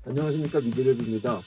안녕하십니까, 미드랩입니다.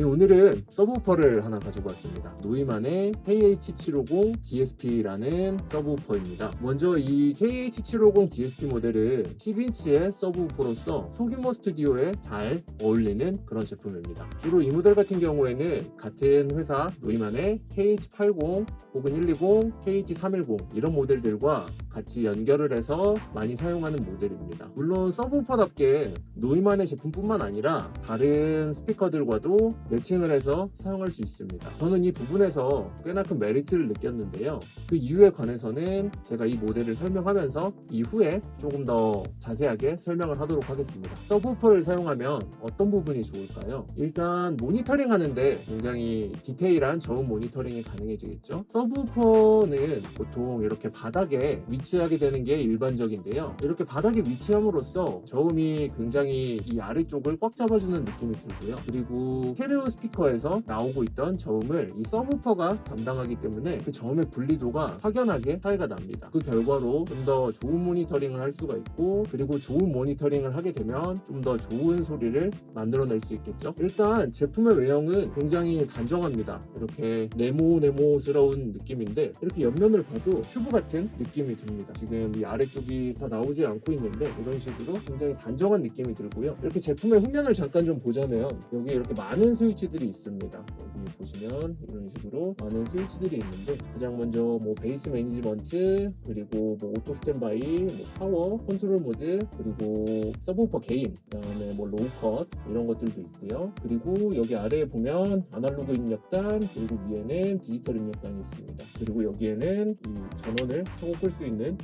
오늘은 서브우퍼를 하나 가지고 왔습니다. 노이만의 KH750 DSP라는 서브우퍼입니다. 먼저 이 KH750 DSP 모델은 10인치의 서브우퍼로서 소규모 스튜디오에 잘 어울리는 그런 제품입니다. 주로 이 모델 같은 경우에는 같은 회사 노이만의 KH80 혹은 120, KH310 이런 모델들과 같이 연결을 해서 많이 사용하는 모델입니다. 물론 서브우퍼답게 노이만의 제품뿐만 아니라 다른 스피커들과도 매칭을 해서 사용할 수 있습니다. 저는 이 부분에서 꽤나 큰 메리트를 느꼈는데요. 그 이유에 관해서는 제가 이 모델을 설명하면서 이후에 조금 더 자세하게 설명을 하도록 하겠습니다. 서브우퍼를 사용하면 어떤 부분이 좋을까요? 일단 모니터링 하는데 굉장히 디테일한 저음 모니터링이 가능해지겠죠. 서브우퍼는 보통 이렇게 바닥에 위치하게 되는 게 일반적인데요. 이렇게 바닥에 위치함으로써 저음이 굉장히 이 아래쪽을 꽉 잡아주는 느낌이 들고요. 그리고 스테레오 스피커에서 나오고 있던 저음을 이 서브우퍼가 담당하기 때문에 그 저음의 분리도가 확연하게 차이가 납니다. 그 결과로 좀 더 좋은 모니터링을 할 수가 있고, 그리고 좋은 모니터링을 하게 되면 좀 더 좋은 소리를 만들어낼 수 있겠죠. 일단 제품의 외형은 굉장히 단정합니다. 이렇게 네모스러운 느낌인데 이렇게 옆면을 봐도 튜브 같은 느낌이 듭니다. 지금 이 아래쪽이 다 나오지 않고 있는데 이런 식으로 굉장히 단정한 느낌이 들고요. 이렇게 제품의 후면을 잠깐 좀 보자면 여기 이렇게 많은 스위치들이 있습니다. 여기 보시면 이런 식으로 많은 스위치들이 있는데, 가장 먼저 뭐 베이스 매니지먼트, 그리고 뭐 오토 스탠바이, 뭐 파워, 컨트롤 모드, 그리고 서브우퍼 게인, 그다음에 뭐 로우 컷 이런 것들도 있고요. 그리고 여기 아래에 보면 아날로그 입력단, 그리고 위에는 디지털 입력단이 있습니다. 그리고 여기에는 이 전원을 켜고 끌 수 있는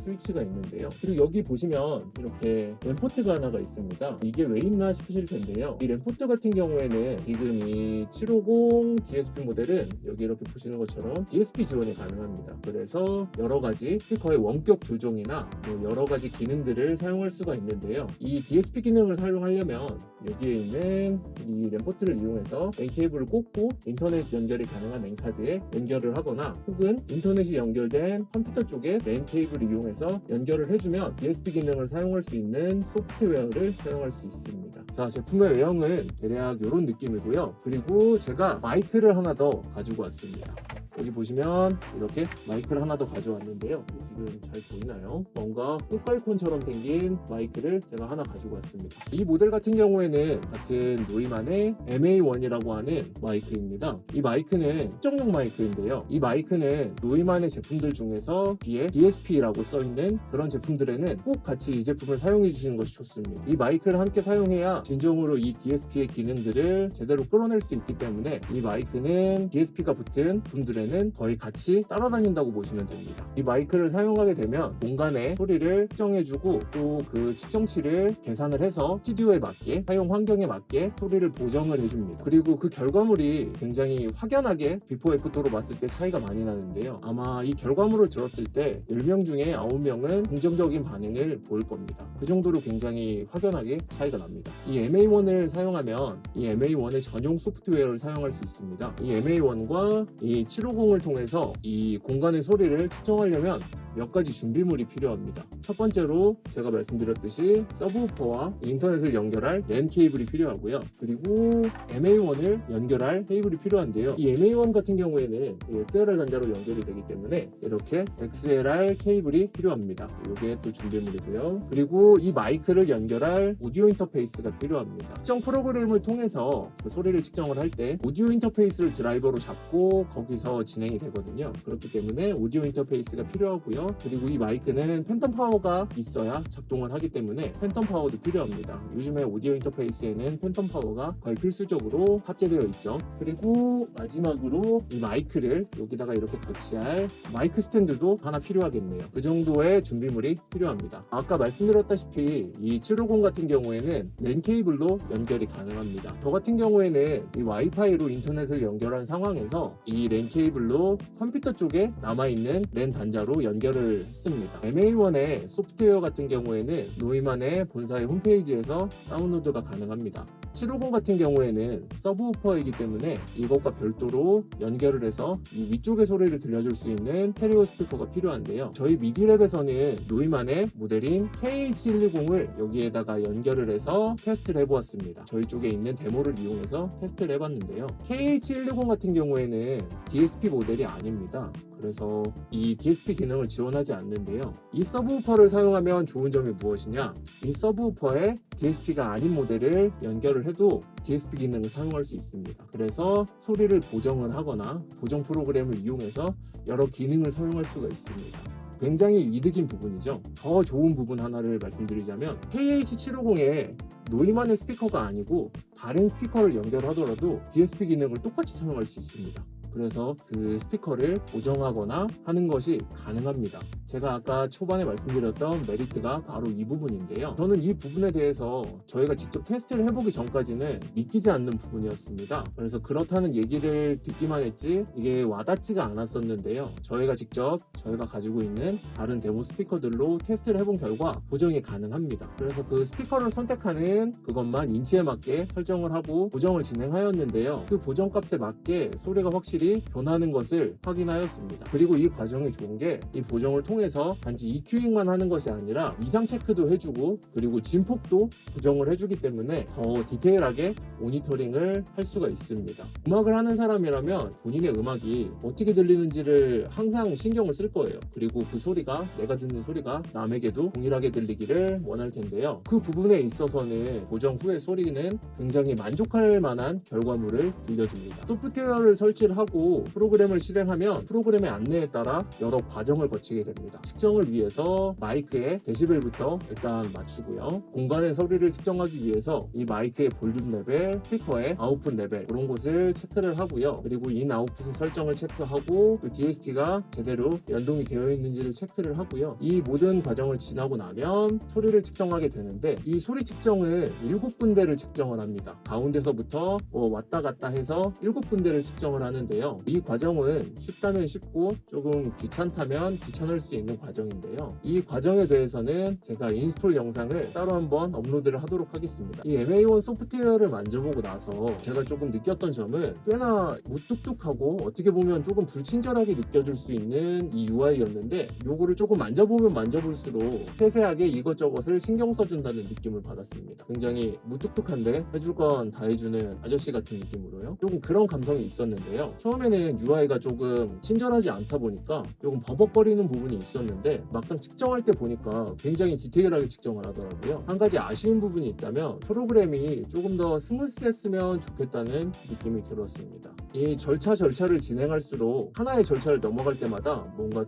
스위치가 있는데요. 그리고 여기 보시면 이렇게 램포트가 하나가 있습니다. 이게 왜 있나 싶으실 텐데요. 이 램포트 같은 경우에는 지금 이 750 DSP 모델은 여기 이렇게 보시는 것처럼 DSP 지원이 가능합니다. 그래서 여러 가지 스피커의 원격 조정이나 뭐 여러 가지 기능들을 사용할 수가 있는데요. 이 DSP 기능을 사용하려면 여기에 있는 이 램포트를 이용해서 랜 케이블을 꽂고 인터넷 연결이 가능한 랜카드에 연결을 하거나, 혹은 인터넷이 연결된 컴퓨터 쪽에 랜 케이블을 이용해서 연결을 해주면 DSP 기능을 사용할 수 있는 소프트웨어를 사용할 수 있습니다. 자, 제품의 외형은 대략 이런 느낌이고요. 그리고 제가 마이크를 하나 더 가지고 왔습니다. 여기 보시면 이렇게 마이크를 하나 더 가져왔는데요. 지금 잘 보이나요? 뭔가 꽃갈콘처럼 생긴 마이크를 제가 하나 가지고 왔습니다. 이 모델 같은 경우에는 같은 노이만의 MA1이라고 하는 마이크입니다. 이 마이크는 특정용 마이크인데요. 이 마이크는 노이만의 제품들 중에서 뒤에 DSP라고 써있는 그런 제품들에는 꼭 같이 이 제품을 사용해 주시는 것이 좋습니다. 이 마이크를 함께 사용해야 진정으로 이 DSP의 기능들을 제대로 끌어낼 수 있기 때문에 이 마이크는 DSP가 붙은 분들에는 거의 같이 따라다닌다고 보시면 됩니다. 이 마이크를 사용하게 되면 공간의 소리를 측정해주고, 또 그 측정치를 계산을 해서 스튜디오에 맞게, 사용 환경에 맞게 소리를 보정을 해줍니다. 그리고 그 결과물이 굉장히 확연하게 비포 애프터로 봤을 때 차이가 많이 나는데요. 아마 이 결과물을 들었을 때 10명 중에 9명은 긍정적인 반응을 보일 겁니다. 그 정도로 굉장히 확연하게 차이가 납니다. 이 MA1을 사용하면 이 MA1의 전용 소프트웨어를 사용할 수 있습니다. 이 MA1과 이 750을 통해서 이 공간의 소리를 측정하려면 몇 가지 준비물이 필요합니다. 첫 번째로 제가 말씀드렸듯이 서브우퍼와 인터넷을 연결할 랜 케이블이 필요하고요. 그리고 MA1을 연결할 케이블이 필요한데요. 이 MA1 같은 경우에는 XLR 단자로 연결이 되기 때문에 이렇게 XLR 케이블이 필요합니다. 이게 또 준비물이고요. 그리고 이 마이크를 연결할 오디오 인터페이스가 필요합니다. 특정 프로그램을 통해서 그 소리를 측정을 할 때 오디오 인터페이스를 드라이버로 잡고 거기서 진행이 되거든요. 그렇기 때문에 오디오 인터페이스가 필요하고요. 그리고 이 마이크는 팬텀 파워가 있어야 작동을 하기 때문에 팬텀 파워도 필요합니다. 요즘에 오디오 인터페이스에는 팬텀 파워가 거의 필수적으로 탑재되어 있죠. 그리고 마지막으로 이 마이크를 여기다가 이렇게 거치할 마이크 스탠드도 하나 필요하겠네요. 그 정도의 준비물이 필요합니다. 아까 말씀드렸다시피 이 750 같은 경우에는 랜 케이블로 연결이 가능합니다. 저 같은 경우에는 이 와이파이로 인터넷을 연결한 상황에서 이 랜 케이블로 컴퓨터 쪽에 남아있는 랜 단자로 연결을 했습니다. MA1의 소프트웨어 같은 경우에는 노이만의 본사의 홈페이지에서 다운로드가 가능합니다. 750 같은 경우에는 서브우퍼이기 때문에 이것과 별도로 연결을 해서 이 위쪽의 소리를 들려줄 수 있는 스테레오 스피커가 필요한데요. 저희 미디랩 랩에서는 노이만의 모델인 KH110을 여기에다가 연결을 해서 테스트를 해보았습니다. 저희 쪽에 있는 데모를 이용해서 테스트를 해봤는데요. KH110 같은 경우에는 DSP 모델이 아닙니다. 그래서 이 DSP 기능을 지원하지 않는데요. 이 서브우퍼를 사용하면 좋은 점이 무엇이냐? 이 서브우퍼에 DSP가 아닌 모델을 연결을 해도 DSP 기능을 사용할 수 있습니다. 그래서 소리를 보정을 하거나 보정 프로그램을 이용해서 여러 기능을 사용할 수가 있습니다. 굉장히 이득인 부분이죠. 더 좋은 부분 하나를 말씀드리자면 KH750에 노이만의 스피커가 아니고 다른 스피커를 연결하더라도 DSP 기능을 똑같이 사용할 수 있습니다. 그래서 그 스피커를 보정하거나 하는 것이 가능합니다. 제가 아까 초반에 말씀드렸던 메리트가 바로 이 부분인데요. 저는 이 부분에 대해서 저희가 직접 테스트를 해보기 전까지는 믿기지 않는 부분이었습니다. 그래서 그렇다는 얘기를 듣기만 했지 이게 와닿지가 않았었는데요. 저희가 직접 저희가 가지고 있는 다른 데모 스피커들로 테스트를 해본 결과 보정이 가능합니다. 그래서 그 스피커를 선택하는 그것만 인치에 맞게 설정을 하고 보정을 진행하였는데요. 그 보정값에 맞게 소리가 확실히 변하는 것을 확인하였습니다. 그리고 이 과정이 좋은 게 이 보정을 통해서 단지 EQ잉만 하는 것이 아니라 위상 체크도 해주고 그리고 진폭도 보정을 해주기 때문에 더 디테일하게 모니터링을 할 수가 있습니다. 음악을 하는 사람이라면 본인의 음악이 어떻게 들리는지를 항상 신경을 쓸 거예요. 그리고 그 소리가 내가 듣는 소리가 남에게도 동일하게 들리기를 원할 텐데요. 그 부분에 있어서는 보정 후의 소리는 굉장히 만족할 만한 결과물을 들려줍니다. 소프트웨어를 설치를 하고 프로그램을 실행하면 프로그램의 안내에 따라 여러 과정을 거치게 됩니다. 측정을 위해서 마이크의 데시벨부터 일단 맞추고요. 공간의 소리를 측정하기 위해서 이 마이크의 볼륨 레벨, 스피커의 아웃풋 레벨 그런 곳을 체크를 하고요. 그리고 인 아웃풋 설정을 체크하고 또 DSP가 제대로 연동이 되어 있는지를 체크를 하고요. 이 모든 과정을 지나고 나면 소리를 측정하게 되는데 이 소리 측정은 7군데를 측정을 합니다. 가운데서부터 왔다 갔다 해서 7군데를 측정을 하는데요. 이 과정은 쉽다면 쉽고 조금 귀찮다면 귀찮을 수 있는 과정인데요. 이 과정에 대해서는 제가 인스톨 영상을 따로 한번 업로드를 하도록 하겠습니다. 이 MA1 소프트웨어를 만져보고 나서 제가 조금 느꼈던 점은 꽤나 무뚝뚝하고 어떻게 보면 조금 불친절하게 느껴질 수 있는 이 UI였는데 요거를 조금 만져보면 만져볼수록 세세하게 이것저것을 신경 써준다는 느낌을 받았습니다. 굉장히 무뚝뚝한데 해줄 건 다 해주는 아저씨 같은 느낌으로요. 조금 그런 감성이 있었는데요. 처음에는 UI가 조금 친절하지 않다 보니까 조금 버벅거리는 부분이 있었는데 막상 측정할 때 보니까 굉장히 디테일하게 측정을 하더라고요. 한 가지 아쉬운 부분이 있다면 프로그램이 조금 더 스무스했으면 좋겠다는 느낌이 들었습니다. 이 절차를 진행할수록 하나의 절차를 넘어갈 때마다 뭔가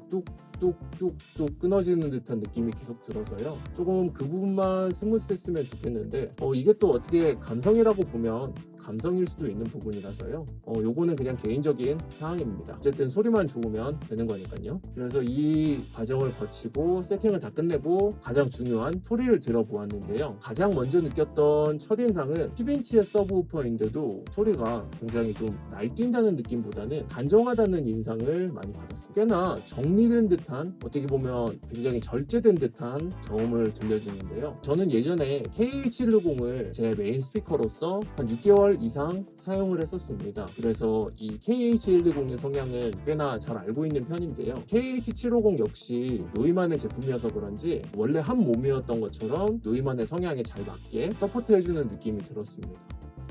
뚝뚝뚝뚝 끊어지는 듯한 느낌이 계속 들어서요. 조금 그 부분만 스무스했으면 좋겠는데 이게 또 어떻게 감성이라고 보면 감성일 수도 있는 부분이라서요. 요거는 그냥 개인적인 사항입니다. 어쨌든 소리만 좋으면 되는 거니까요. 그래서 이 과정을 거치고 세팅을 다 끝내고 가장 중요한 소리를 들어보았는데요. 가장 먼저 느꼈던 첫인상은 10인치의 서브우퍼인데도 소리가 굉장히 좀 날뛴다는 느낌보다는 단정하다는 인상을 많이 받았습니다. 꽤나 정리된 듯한 어떻게 보면 굉장히 절제된 듯한 저음을 들려주는데요. 저는 예전에 KH110을 제 메인 스피커로서 한 6개월 이상 사용을 했었습니다. 그래서 이 KH110의 성향은 꽤나 잘 알고 있는 편인데요. KH750 역시 노이만의 제품이어서 그런지 원래 한 몸이었던 것처럼 노이만의 성향에 잘 맞게 서포트해주는 느낌이 들었습니다.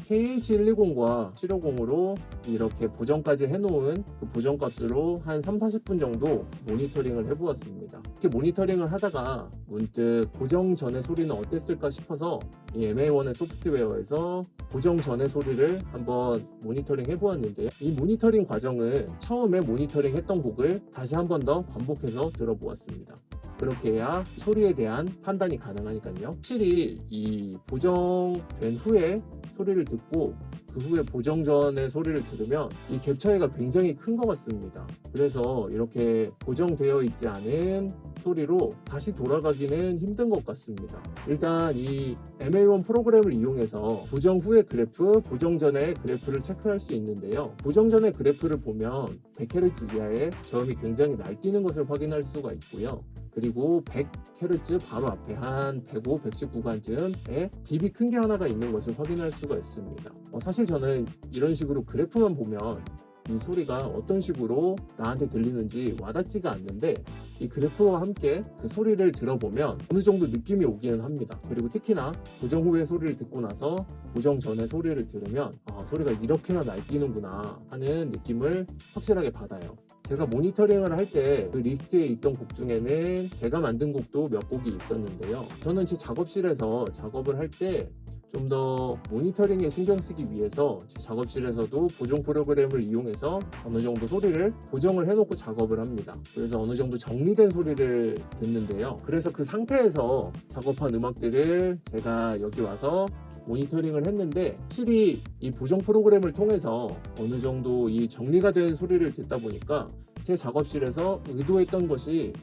KH120과 750으로 이렇게 보정까지 해놓은 그 보정값으로 한 3-40분 정도 모니터링을 해보았습니다. 이렇게 모니터링을 하다가 문득 보정 전의 소리는 어땠을까 싶어서 이 MA1의 소프트웨어에서 보정 전의 소리를 한번 모니터링 해보았는데요. 이 모니터링 과정은 처음에 모니터링 했던 곡을 다시 한 번 더 반복해서 들어보았습니다. 그렇게 해야 소리에 대한 판단이 가능하니까요. 확실히 이 보정된 후에 소리를 듣고 그 후에 보정 전의 소리를 들으면 이 갭 차이가 굉장히 큰 것 같습니다. 그래서 이렇게 보정되어 있지 않은 소리로 다시 돌아가기는 힘든 것 같습니다. 일단 이 MA1 프로그램을 이용해서 보정 후의 그래프, 보정 전의 그래프를 체크할 수 있는데요. 보정 전의 그래프를 보면 100Hz 이하의 저음이 굉장히 날뛰는 것을 확인할 수가 있고요. 그리고 100Hz 바로 앞에 한 105, 110 구간쯤에 딥이 큰 게 하나가 있는 것을 확인할 수가 있습니다. 사실 저는 이런 식으로 그래프만 보면 이 소리가 어떤 식으로 나한테 들리는지 와닿지가 않는데 이 그래프와 함께 그 소리를 들어보면 어느 정도 느낌이 오기는 합니다. 그리고 특히나 고정 후의 소리를 듣고 나서 고정 전의 소리를 들으면 소리가 이렇게나 날뛰는구나 하는 느낌을 확실하게 받아요. 제가 모니터링을 할 때 그 리스트에 있던 곡 중에는 제가 만든 곡도 몇 곡이 있었는데요. 저는 제 작업실에서 작업을 할 때 좀 더 모니터링에 신경 쓰기 위해서 제 작업실에서도 보정 프로그램을 이용해서 어느 정도 소리를 보정을 해놓고 작업을 합니다. 그래서 어느 정도 정리된 소리를 듣는데요. 그래서 그 상태에서 작업한 음악들을 제가 여기 와서 모니터링을 했는데 확실히 이 보정 프로그램을 통해서 어느 정도 이 정리가 된 소리를 듣다 보니까 제 작업실에서 의도했던 것이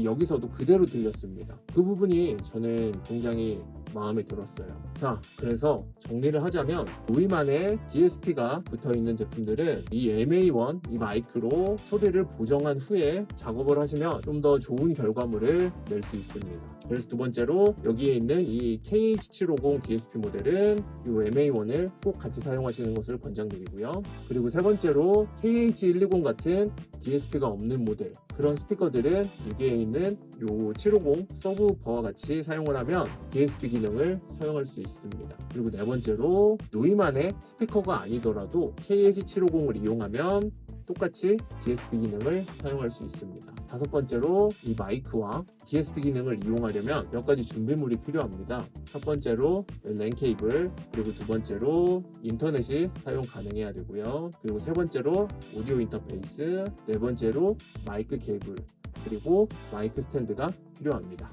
여기서도 그대로 들렸습니다. 그 부분이 저는 굉장히 마음에 들었어요. 자, 그래서 정리를 하자면 노이만의 DSP가 붙어있는 제품들은 이 MA1 이 마이크로 소리를 보정한 후에 작업을 하시면 좀 더 좋은 결과물을 낼 수 있습니다. 그래서 두 번째로 여기에 있는 이 KH750 DSP 모델은 이 MA1을 꼭 같이 사용하시는 것을 권장드리고요. 그리고 세 번째로 KH120 같은 DSP가 없는 모델 그런 스피커들은 여기에 있는 이 750 서브우퍼와 같이 사용을 하면 DSP 기능을 사용할 수 있습니다. 그리고 네 번째로 노이만의 스피커가 아니더라도 KH750을 이용하면 똑같이 DSP 기능을 사용할 수 있습니다. 다섯 번째로 이 마이크와 DSP 기능을 이용하려면 몇 가지 준비물이 필요합니다. 첫 번째로 랜 케이블, 그리고 두 번째로 인터넷이 사용 가능해야 되고요. 그리고 세 번째로 오디오 인터페이스, 네 번째로 마이크 케이블, 그리고 마이크 스탠드가 필요합니다.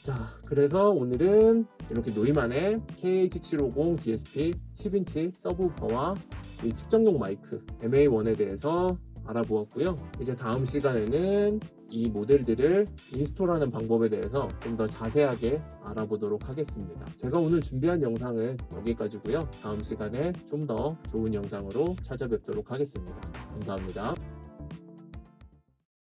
자, 그래서 오늘은 이렇게 노이만의 KH750 DSP 10인치 서브우퍼와 이 측정용 마이크 MA1에 대해서 알아보았고요. 이제 다음 시간에는 이 모델들을 인스톨하는 방법에 대해서 좀 더 자세하게 알아보도록 하겠습니다. 제가 오늘 준비한 영상은 여기까지고요. 다음 시간에 좀 더 좋은 영상으로 찾아뵙도록 하겠습니다. 감사합니다.